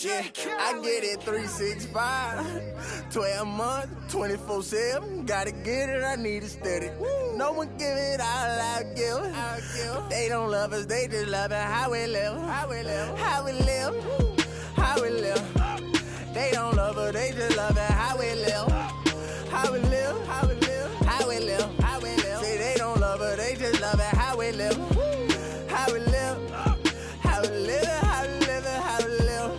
Yeah, I get it 365, 12 months, 24/7. Gotta get it, I need it steady. No one give it all I give. They don't love us, they just love it how we live. How we live. How we live. How we live. They don't love us, they just love it how we live. How we live. How we live. How we live. How we live. Say they don't love us, they just love it how we live. How we live. How we live. How we live. How we live. How we live. How we live. How we live. How we live.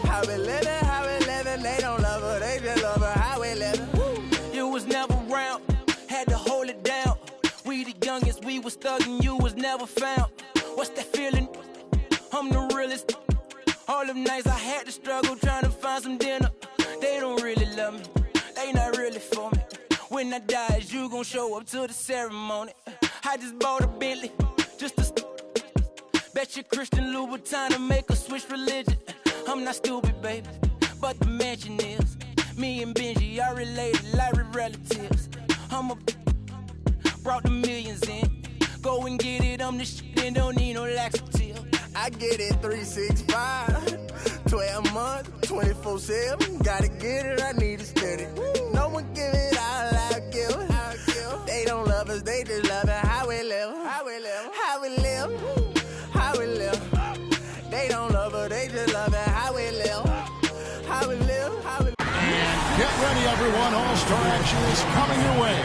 How we live. How we live. They don't love us, they just love it how we live. You was never around, had to hold it down. We the youngest, we was thuggin', you was never found. What's that feeling? I'm the realest. All them nights I had to struggle trying to find some dinner. They don't really love me, they not really for me. When I die, is you gon' show up to the ceremony? I just bought a Bentley, just to bet you Christian Louboutin to make a switch religion. I'm not stupid, baby, but the mansion is. Me and Benji are related like we're relatives. Brought the millions in. Go and get it, I'm the shit and don't need no laxative. I get it 365, 12 months, 24/7. Gotta get it, I need it steady. No one give it all I give. They don't love us, they just love it how we live. How we live. How we live. How we live. They don't love us, they just love it how we live. How we live. How we live. And get ready, everyone. All-Star action is coming your way.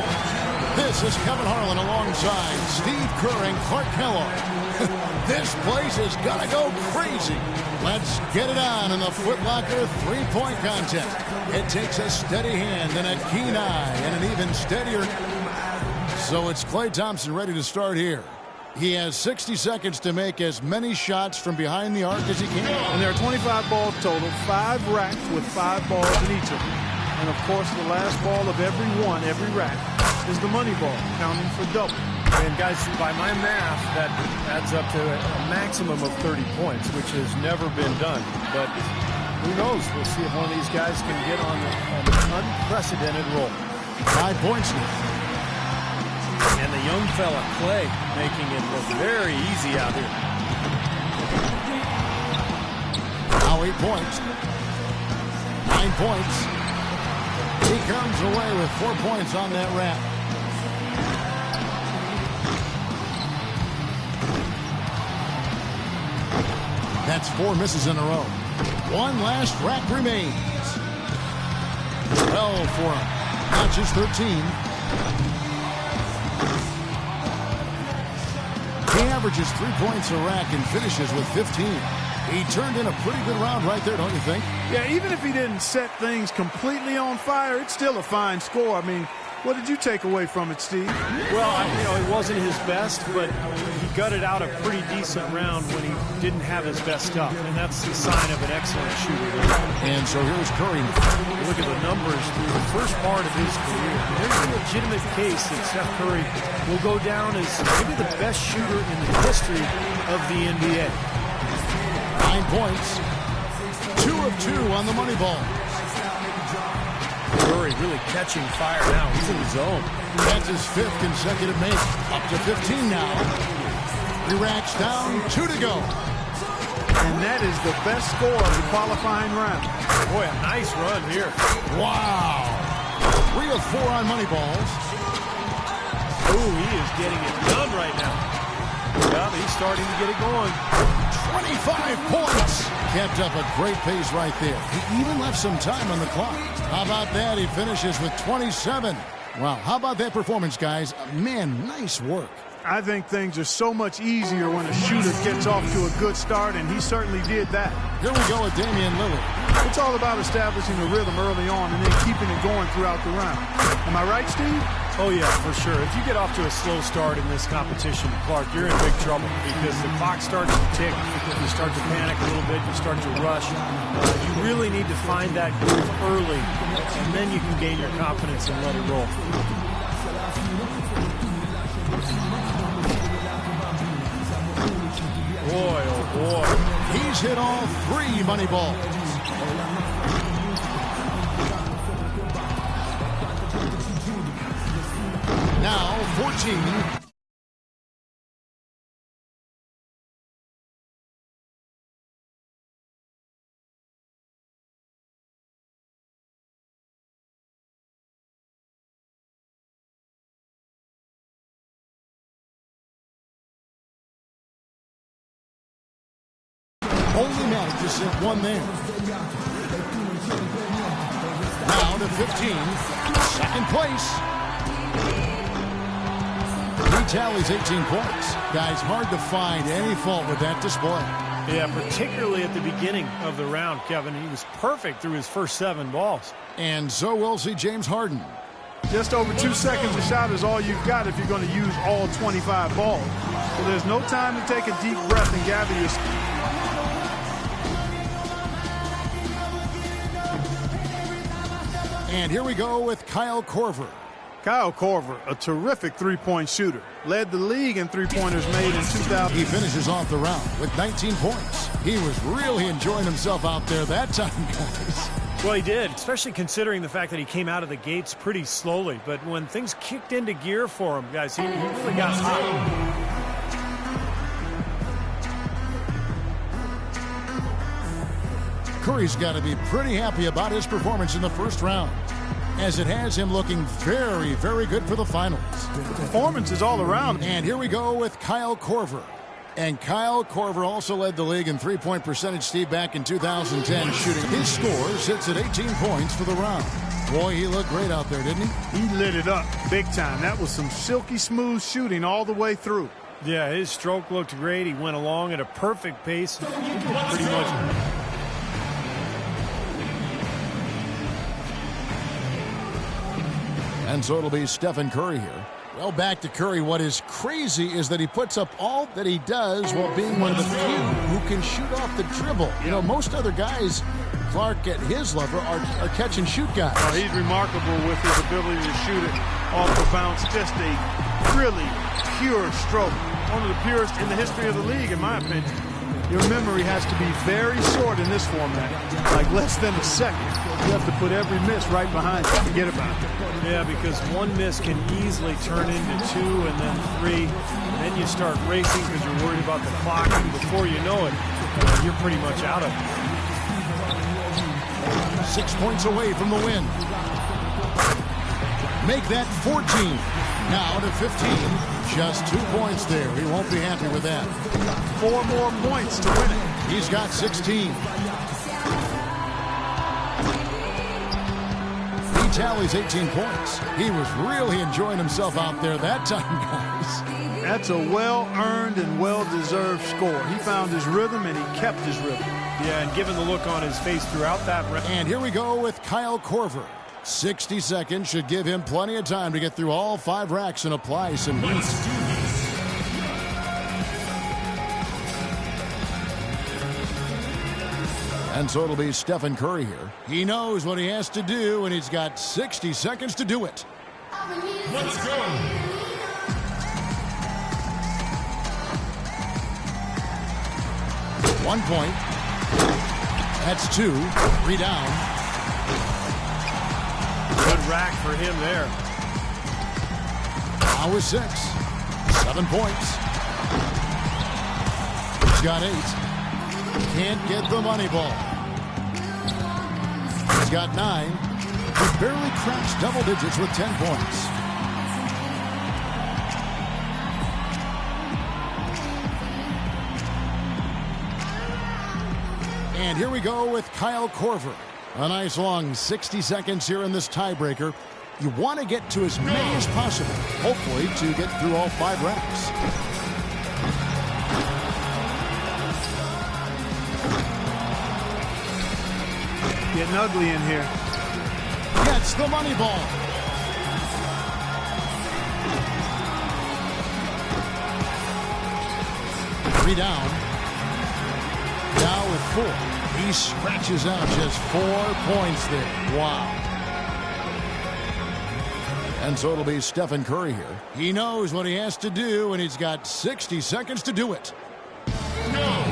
This is Kevin Harlan alongside Steve Kerr and Clark Kellogg. This place is gonna go crazy. Let's get it on in the Foot Locker three-point contest. It takes a steady hand and a keen eye and an even steadier. So it's Klay Thompson ready to start here. He has 60 seconds to make as many shots from behind the arc as he can. And there are 25 balls total, 5 racks with 5 balls in each of them. And of course, the last ball of every rack, is the money ball, counting for double. And guys, by my math, that adds up to a maximum of 30 points, which has never been done. But who knows? We'll see if one of these guys can get on an unprecedented roll. 5 points now. And the young fella, Klay, making it look very easy out here. Now 8 points. 9 points. He comes away with 4 points on that wrap. That's 4 misses in a row. One last rack remains. 12 for him. Notches 13. He averages 3 points a rack and finishes with 15. He turned in a pretty good round right there, don't you think? Yeah, even if he didn't set things completely on fire, it's still a fine score. I mean, what did you take away from it, Steve? Well, it wasn't his best, but he gutted out a pretty decent round when he didn't have his best stuff, and that's the sign of an excellent shooter. And so here's Curry. Look at the numbers through the first part of his career. There's a legitimate case that Steph Curry will go down as maybe the best shooter in the history of the NBA. 9 points. 2 of 2 on the money ball. Curry really catching fire now. He's in the zone. That's his 5th consecutive make. Up to 15 now. 3 racks down, 2 to go. And that is the best score of the qualifying round. Boy, a nice run here. Wow. 3 of 4 on money balls. Ooh, he is getting it done right now. Yeah, he's starting to get it going. 25 points. Kept up a great pace right there. He even left some time on the clock. How about that? He finishes with 27. Wow, how about that performance, guys? Man, nice work. I think things are so much easier when a shooter gets off to a good start, and he certainly did that. Here we go with Damian Lillard. It's all about establishing a rhythm early on and then keeping it going throughout the round. Am I right, Steve? Oh, yeah, for sure. If you get off to a slow start in this competition, Clark, you're in big trouble because the clock starts to tick. You start to panic a little bit. You start to rush. You really need to find that groove early, and then you can gain your confidence and let it roll. Boy, oh boy. He's hit all 3 money balls. Now 14. Only manages to hit one there. Now to 15. Second place. He tallies 18 points. Guys, hard to find any fault with that display. Yeah, particularly at the beginning of the round, Kevin. He was perfect through his first 7 balls. And so we'll see James Harden. Just over 2 seconds a shot is all you've got if you're going to use all 25 balls. So there's no time to take a deep breath and gather your... And here we go with Kyle Korver. Kyle Korver, a terrific three-point shooter. Led the league in three-pointers made in 2000. He finishes off the round with 19 points. He was really enjoying himself out there that time, guys. Well, he did, especially considering the fact that he came out of the gates pretty slowly. But when things kicked into gear for him, guys, he really got hot. Curry's got to be pretty happy about his performance in the first round, as it has him looking very, very good for the finals. Performance is all around. And here we go with Kyle Korver. And Kyle Korver also led the league in three-point percentage, Steve, back in 2010 shooting. His score sits at 18 points for the round. Boy, he looked great out there, didn't he? He lit it up big time. That was some silky smooth shooting all the way through. Yeah, his stroke looked great. He went along at a perfect pace. Pretty much. And so it'll be Stephen Curry here. Well, back to Curry. What is crazy is that he puts up all that he does while being one of the few who can shoot off the dribble. You know, most other guys, Clark, at his level, are catch-and-shoot guys. Oh, he's remarkable with his ability to shoot it off the bounce. Just a really pure stroke. One of the purest in the history of the league, in my opinion. Your memory has to be very short in this format, like less than a second. You have to put every miss right behind you. Forget about it. Yeah, because one miss can easily turn into 2 and then 3. And then you start racing because you're worried about the clock. And before you know it, you're pretty much out of it. 6 points away from the win. Make that 14. Now to 15. Just 2 points there. He won't be happy with that. 4 more points to win it. He's got 16. He tallies 18 points. He was really enjoying himself out there that time, guys. That's a well-earned and well-deserved score. He found his rhythm, and he kept his rhythm. Yeah, and given the look on his face throughout that round. And here we go with Kyle Korver. 60 seconds should give him plenty of time to get through all 5 racks and apply some heat. And so it'll be Stephen Curry here. He knows what he has to do, and he's got 60 seconds to do it. Let's go. One point. That's 2. 3 down. Good rack for him there. Now with 6. 7 points. He's got 8. Can't get the money ball. He's got 9. He barely cracks double digits with 10 points. And here we go with Kyle Korver. A nice long 60 seconds here in this tiebreaker. You want to get to as many as possible, hopefully to get through all 5 racks. Getting ugly in here. Gets the money ball. Three down. Now with 4. He scratches out just 4 points there. Wow. And so it'll be Stephen Curry here. He knows what he has to do, and he's got 60 seconds to do it. No.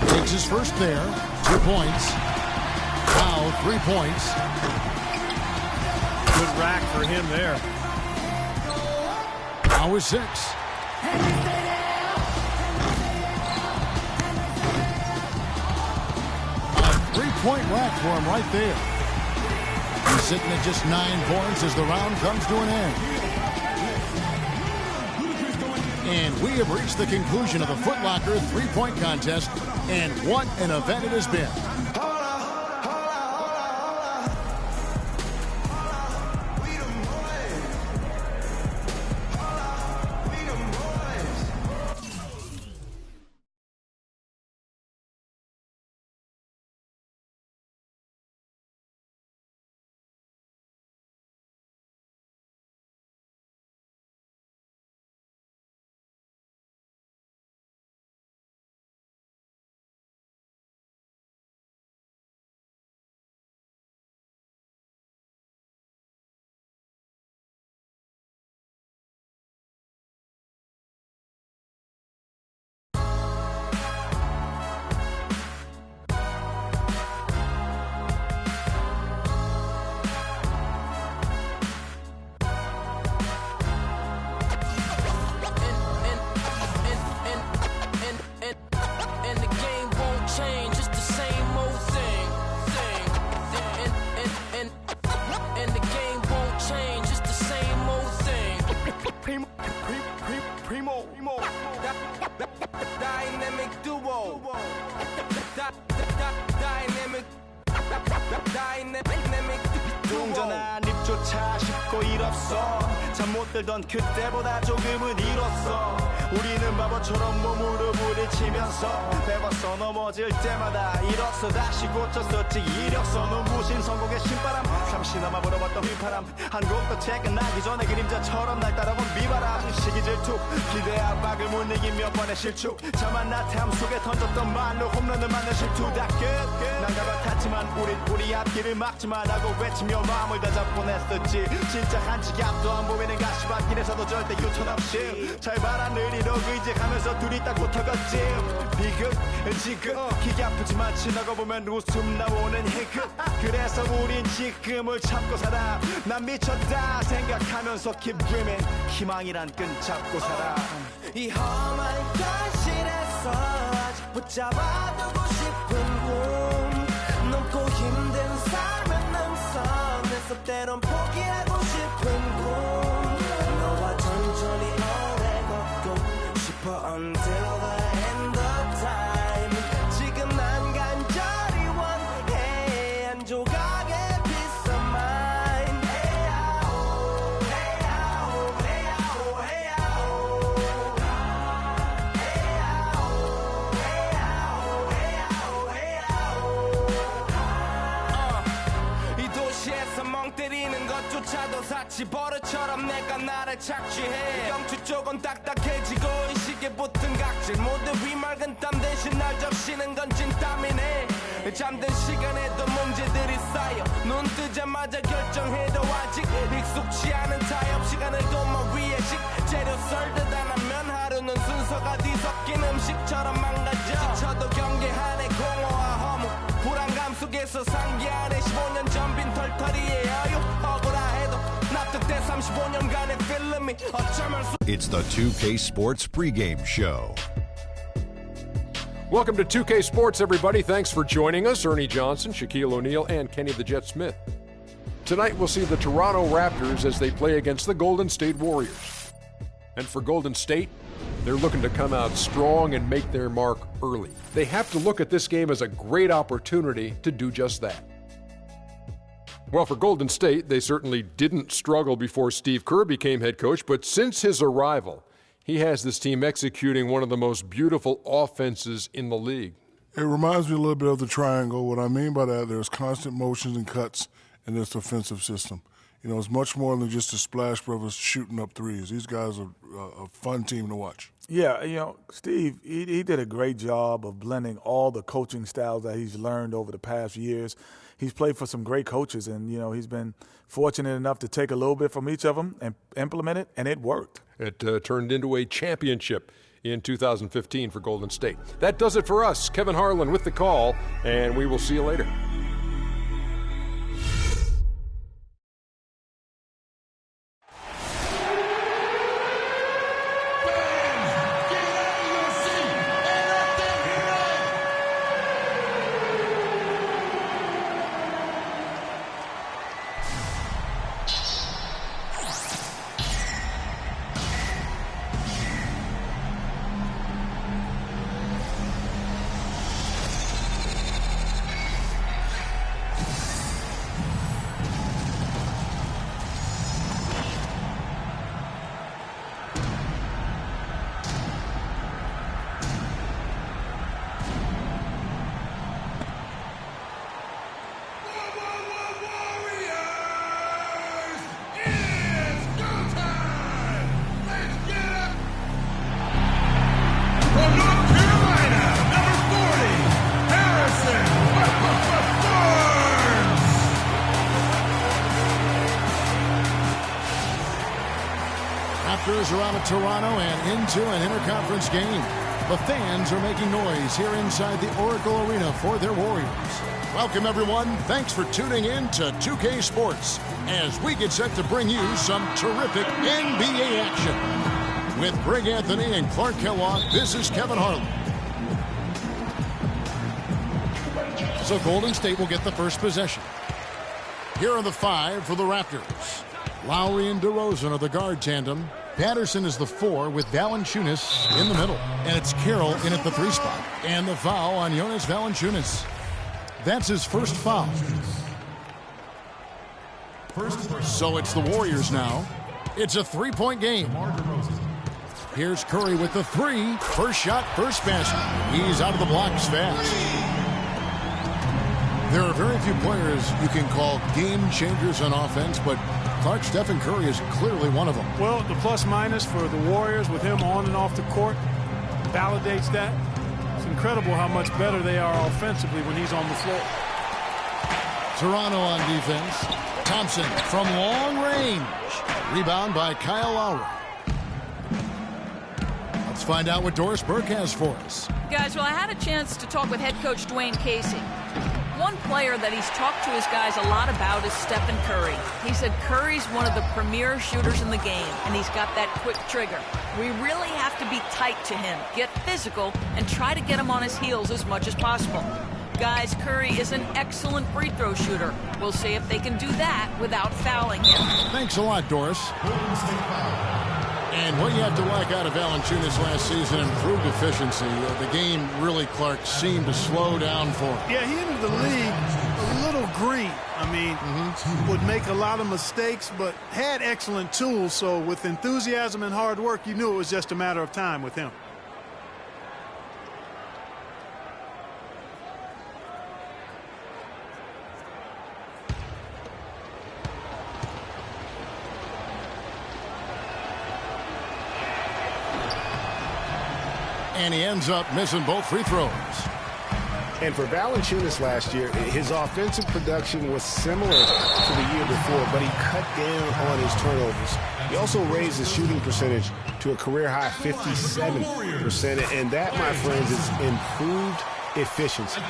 Takes his first there. 2 points. Now 3 points. Good rack for him there. Now with 6. A 3-point rack for him right there. He's sitting at just 9 points as the round comes to an end. And we have reached the conclusion of the Foot Locker three-point contest, and what an event it has been. Dynamic duo. Dynamic 동전한 입조차 쉽고 일 없어 잠 못 들던 그때보다 조금은 일었어 우리는 바보처럼 몸으로 부딪히면서 배웠어 넘어질 때마다 일었어 다시 고쳤었지 이력서 눈부신 성공의 신바람 잠시나마 불어봤던 휘파람 한 곡도 퇴근하기 전에 그림자처럼 날 따라온 비바람 시기 질투 기대 압박을 못 이긴 몇 번의 실축 자만 나태함 속에 던졌던 말로 홈런을 맞는 실투 다 끝 난가가 탔지만 우리 앞길을 막지만 하고 외치며 마음을 다잡곤 했었지 진짜 한치 앞도 안 보이는 가시밭길에서도 절대 유턴 없이 잘 봐라 느리로 의지하면서 둘이 딱 붙어갔지 비극 지극 기가 아프지만 지나고 보면 웃음 나오는 희극 그래서 우린 지금을 참고 살아 난 미쳤다 생각하면서 keep dreaming 희망이란 끈 잡고 살아 이 험한 현실에서 아직 붙잡아두고 싶은 꿈 넘고 힘든 삶은 능선에서 때론 포기하고 싶은 꿈 너와 천천히 오래 걷고 싶어 until the end of time 지금 난 간절히 원해 한 조각의 peace of mind 헤야오 헤야오 헤야오 헤야오 이 도시에서 멍 때리는 것조차도 사치 버릇처럼 내가 나를 착취해 경추 쪽은 딱딱해지고 이 시계 붙은 각질 모두 위맑은 땀 대신 날 적시는 건 진땀이네 잠든 시간에도 문제들이 쌓여 눈 뜨자마자 결정해도 아직 익숙치 않은 타협 시간을 도마 위에 식재료 썰듯 안 하면 하루는 순서가 뒤섞인 음식처럼 망가져 지쳐도 경계하네 공허와 허무 불안감 속에서 상기하네 15년 전 빈 털터리의 여유 억울해도 납득돼 35년간의 필름이 어쩌면 It's the 2K Sports pregame show. Welcome to 2K Sports, everybody. Thanks for joining us. Ernie Johnson, Shaquille O'Neal, and Kenny the Jet Smith. Tonight, we'll see the Toronto Raptors as they play against the Golden State Warriors. And for Golden State, they're looking to come out strong and make their mark early. They have to look at this game as a great opportunity to do just that. Well, for Golden State, they certainly didn't struggle before Steve Kerr became head coach, but since his arrival, he has this team executing one of the most beautiful offenses in the league. It reminds me a little bit of the triangle. What I mean by that, there's constant motions and cuts in this defensive system. You know, it's much more than just the Splash Brothers shooting up threes. These guys are a fun team to watch. Yeah, you know, Steve, he did a great job of blending all the coaching styles that he's learned over the past years. He's played for some great coaches, and, you know, he's been fortunate enough to take a little bit from each of them and implement it, and it worked. It turned into a championship in 2015 for Golden State. That does it for us. Kevin Harlan with the call, and we will see you later. Raptors are out of Toronto and into an interconference game. The fans are making noise here inside the Oracle Arena for their Warriors. Welcome, everyone. Thanks for tuning in to 2K Sports as we get set to bring you some terrific NBA action. With Greg Anthony and Clark Kellogg, this is Kevin Harlan. So Golden State will get the first possession. Here are the 5 for the Raptors. Lowry and DeRozan are the guard tandem. Patterson is the 4 with Valanciunas in the middle. And it's Carroll in at the 3 spot. And the foul on Jonas Valanciunas. That's his first foul. So it's the Warriors now. It's a 3-point game. Here's Curry with the 3. First shot, first basket. He's out of the blocks fast. There are very few players you can call game changers on offense, but Clark, Stephen Curry is clearly one of them. Well, the plus-minus for the Warriors with him on and off the court validates that. It's incredible how much better they are offensively when he's on the floor. Toronto on defense. Thompson from long range. Rebound by Kyle Lowry. Let's find out what Doris Burke has for us. Guys, well, I had a chance to talk with head coach Dwayne Casey. One player that he's talked to his guys a lot about is Stephen Curry. He said Curry's one of the premier shooters in the game, and he's got that quick trigger. We really have to be tight to him, get physical, and try to get him on his heels as much as possible. Guys, Curry is an excellent free throw shooter. We'll see if they can do that without fouling him. Thanks a lot, Doris. And what you have to like out of Valanciunas last season, improved efficiency. The game really, Clark, seemed to slow down for him. Yeah, he entered the league a little green. I mean, would make a lot of mistakes, but had excellent tools. So with enthusiasm and hard work, you knew it was just a matter of time with him. And he ends up missing both free throws. And for Valanciunas last year, his offensive production was similar to the year before, but he cut down on his turnovers. He also raised his shooting percentage to a career-high 57%, and that, my friends, is improved efficiency.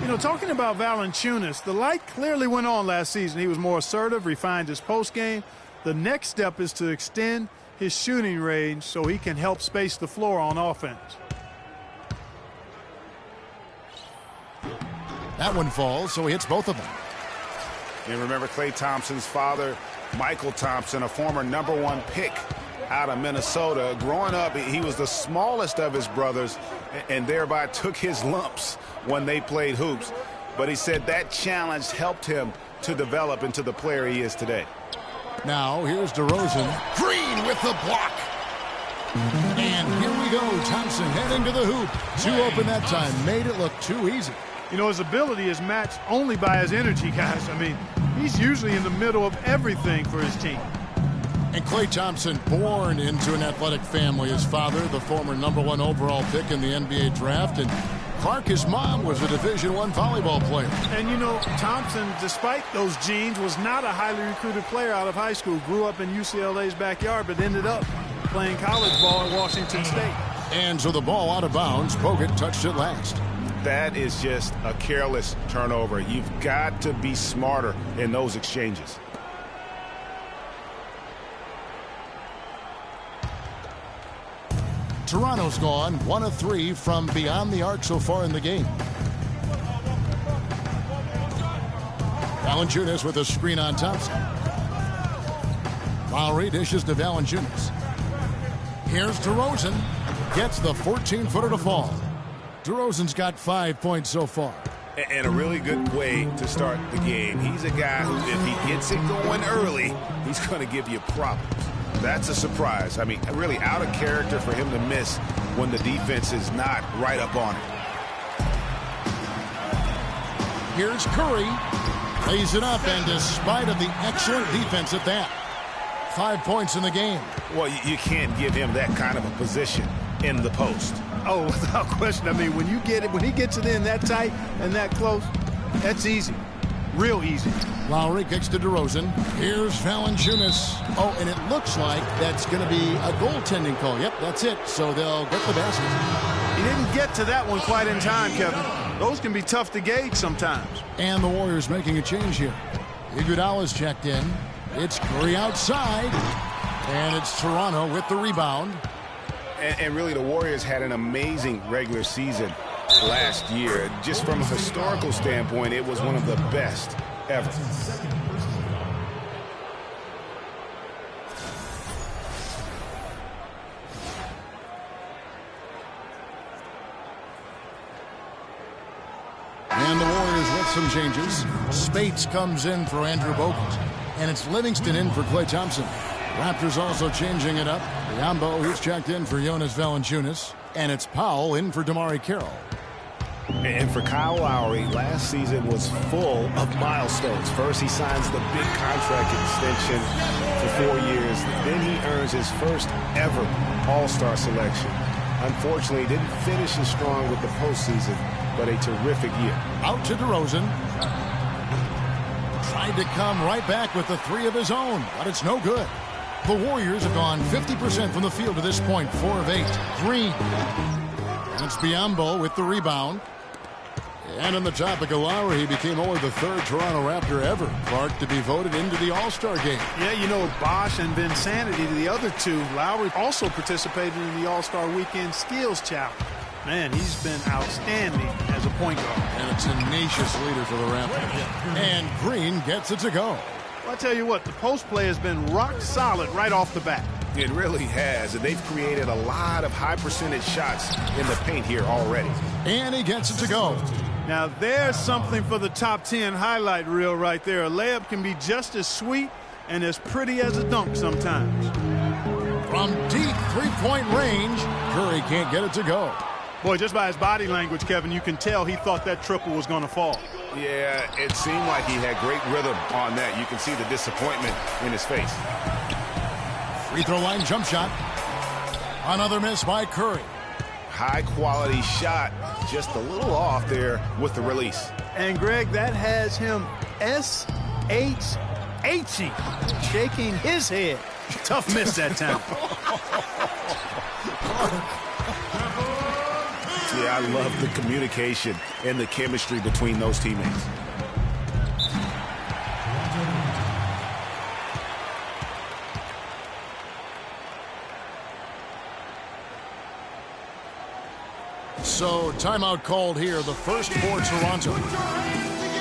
You know, talking about Valanciunas, the light clearly went on last season. He was more assertive, refined his post game. The next step is to extend his shooting range so he can help space the floor on offense. That one falls, so he hits both of them. And remember Klay Thompson's father, Michael Thompson, a former #1 pick out of Minnesota. Growing up, he was the smallest of his brothers and thereby took his lumps when they played hoops. But he said that challenge helped him to develop into the player he is today. Now, here's DeRozan. Green with the block. And here we go. Thompson heading to the hoop. Too open that time. Made it look too easy. You know, his ability is matched only by his energy, guys. I mean, he's usually in the middle of everything for his team. And Klay Thompson, born into an athletic family. His father, the former #1 overall pick in the NBA draft. And Clark, his mom, was a Division I volleyball player. And, you know, Thompson, despite those genes, was not a highly recruited player out of high school. Grew up in UCLA's backyard, but ended up playing college ball at Washington State. And so the ball out of bounds. Bogut touched it last. That is just a careless turnover. You've got to be smarter in those exchanges. Toronto's gone 1 of 3 from beyond the arc so far in the game. Valanciunas with a screen on Thompson. Lowry dishes to Valanciunas. Here's DeRozan. Gets the 14-footer to fall. DeRozan's got 5 points so far. And a really good way to start the game. He's a guy who, if he gets it going early, he's going to give you problems. That's a surprise. I mean, really out of character for him to miss when the defense is not right up on it. Here's Curry. Lays it up, and despite of the excellent defense at that, 5 points in the game. Well, you can't give him that kind of a position in the post. Oh, without question. I mean, when he gets it in that tight and that close, that's easy. real easy. Lowry kicks to DeRozan. Here's Valanciunas. Oh, and it looks like that's going to be a goaltending call. Yep, that's it. So they'll get the basket. He didn't get to that one quite in time, Kevin. Those can be tough to gauge sometimes. And the Warriors making a change here. Iguodala's checked in. It's Curry outside. And it's Toronto with the rebound. And really, the Warriors had an amazing regular season last year. Just from a historical standpoint, it was one of the best ever. And the Warriors with some changes. Spates comes in for Andrew Bogut. And it's Livingston in for Klay Thompson. Raptors also changing it up. Biyombo, he's checked in for Jonas Valanciunas. And it's Powell in for DeMarre Carroll. And for Kyle Lowry, last season was full of milestones. First, he signs the big contract extension for 4 years. Then he earns his first ever All-Star selection. Unfortunately, he didn't finish as strong with the postseason, but a terrific year. Out to DeRozan. Tried to come right back with the three of his own, but it's no good. The Warriors have gone 50% from the field to this point, 4 of 8. Green. And it's Biyombo with the rebound. And on the topic of Lowry, he became only the third Toronto Raptor ever, Clark, to be voted into the All-Star game. Yeah, you know, Bosh and Vinsanity to the other two. Lowry also participated in the All-Star Weekend Skills Challenge. Man, he's been outstanding as a point guard. And a tenacious leader for the Raptors. And Green gets it to go. Well, I tell you what, the post play has been rock solid right off the bat. It really has, and they've created a lot of high percentage shots in the paint here already. And he gets it to go. Now there's something for the top 10 highlight reel right there. A layup can be just as sweet and as pretty as a dunk sometimes. From deep three-point range, Curry can't get it to go. Boy, just by his body language, Kevin, you can tell he thought that triple was going to fall. Yeah, it seemed like he had great rhythm on that. You can see the disappointment in his face. Free throw line jump shot. Another miss by Curry. High quality shot, just a little off there with the release. And Greg, that has him S-H-H-ing, shaking his head. Tough miss that time. Yeah, I love the communication and the chemistry between those teammates. So, timeout called here, the first for Toronto.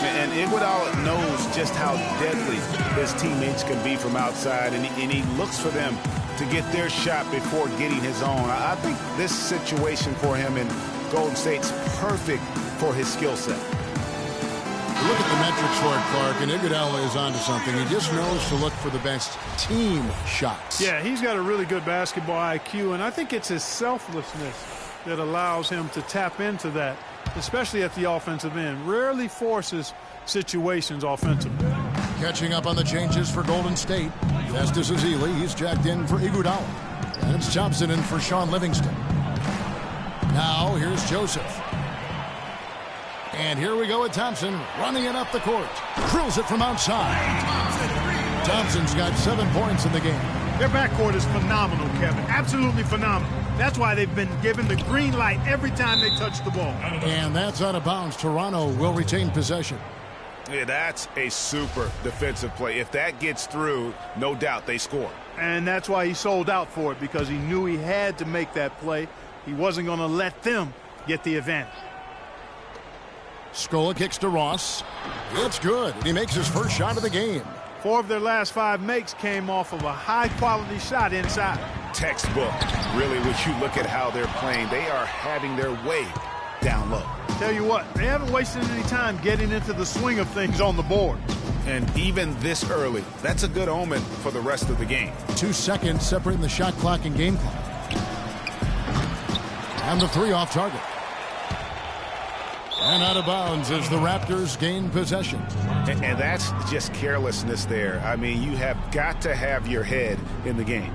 And Iguodala knows just how deadly his teammates can be from outside, and he looks for them to get their shot before getting his own. I think this situation for him in Golden State's perfect for his skill set. Look at the metrics for it, Clark, and Iguodala is onto something. He just knows to look for the best team shots. Yeah, he's got a really good basketball IQ, and I think it's his selflessness that allows him to tap into that, especially at the offensive end. Rarely forces situations offensively. Catching up on the changes for Golden State. Festus Ezeli, he's jacked in for Iguodala. And it's Thompson in for Sean Livingston. Now here's Joseph. And here we go with Thompson running it up the court. Drills it from outside. Thompson's got 7 points in the game. Their backcourt is phenomenal, Kevin. Absolutely phenomenal. That's why they've been given the green light every time they touch the ball. And that's out of bounds. Toronto will retain possession. Yeah, that's a super defensive play. If that gets through, no doubt they score. And that's why he sold out for it, because he knew he had to make that play. He wasn't going to let them get the advantage. Scola kicks to Ross. It's good. He makes his first shot of the game. 4 of their last 5 makes came off of a high-quality shot inside. Textbook. Really, when you look at how they're playing, they are having their way down low. Tell you what, they haven't wasted any time getting into the swing of things on the board. And even this early, that's a good omen for the rest of the game. 2 seconds separating the shot clock and game clock. And the 3 off target. And out of bounds as the Raptors gain possession. And that's just carelessness there. I mean, you have got to have your head in the game.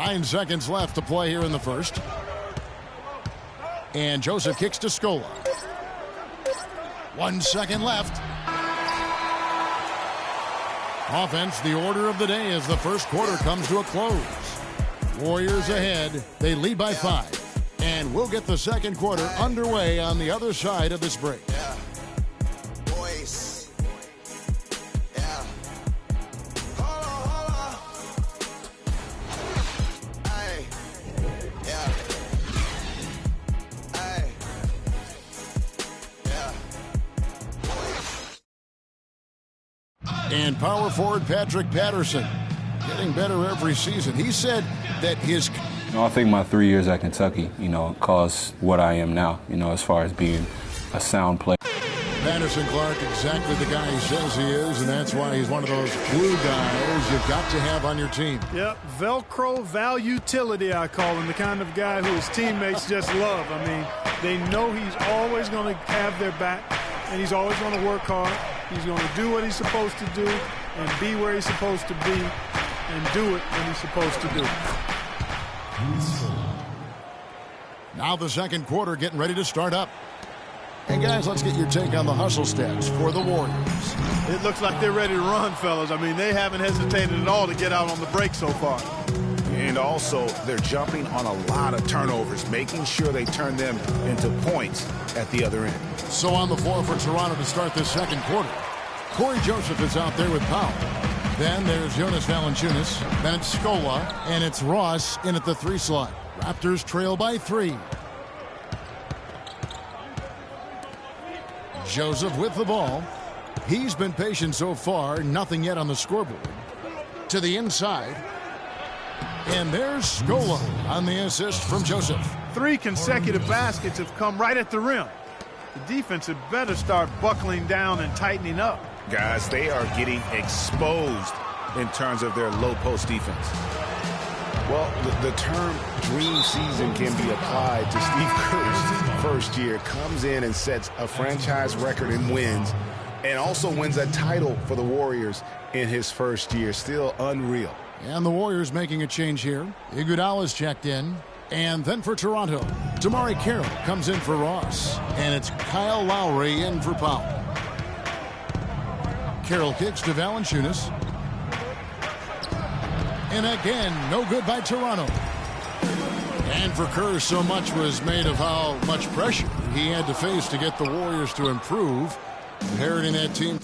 9 seconds left to play here in the first. And Joseph kicks to Scola. 1 second left. Offense, the order of the day as the first quarter comes to a close. Warriors ahead. They lead by 5. And we'll get the second quarter underway on the other side of this break. Yeah. Boys. Yeah. Hold on. Hey. Yeah. Hey. Yeah. And power forward Patrick Patterson getting better every season. He said that his... I think my 3 years at Kentucky, caused what I am now, as far as being a sound player. Patterson Clark, exactly the guy he says he is, and that's why he's one of those glue guys you've got to have on your team. Yep, Velcro Valutility, I call him, the kind of guy who his teammates just love. I mean, they know he's always going to have their back, and he's always going to work hard. He's going to do what he's supposed to do and be where he's supposed to be and do it when he's supposed to do it. Now the second quarter getting ready to start up. Hey, guys, let's get your take on the hustle stats for the Warriors. It looks like they're ready to run, fellas. I mean, they haven't hesitated at all to get out on the break so far. And also, they're jumping on a lot of turnovers, making sure they turn them into points at the other end. So on the floor for Toronto to start this second quarter, Corey Joseph is out there with Powell. Then there's Jonas Valanciunas. Then it's Scola, and it's Ross in at the 3 slot. Raptors trail by 3. Joseph with the ball. He's been patient so far. Nothing yet on the scoreboard. To the inside. And there's Scola on the assist from Joseph. 3 consecutive baskets have come right at the rim. The defense had better start buckling down and tightening up. Guys, they are getting exposed in terms of their low post defense. Well, the term dream season can be applied to Steve Kerr's first year. Comes in and sets a franchise record in wins and also wins a title for the Warriors in his first year. Still unreal. And the Warriors making a change here. Iguodala's checked in. And then for Toronto, Damari Carroll comes in for Ross. And it's Kyle Lowry in for Powell. Carroll kicks to Valanciunas. And again, no good by Toronto. And for Kerr, so much was made of how much pressure he had to face to get the Warriors to improve. Inheriting that team.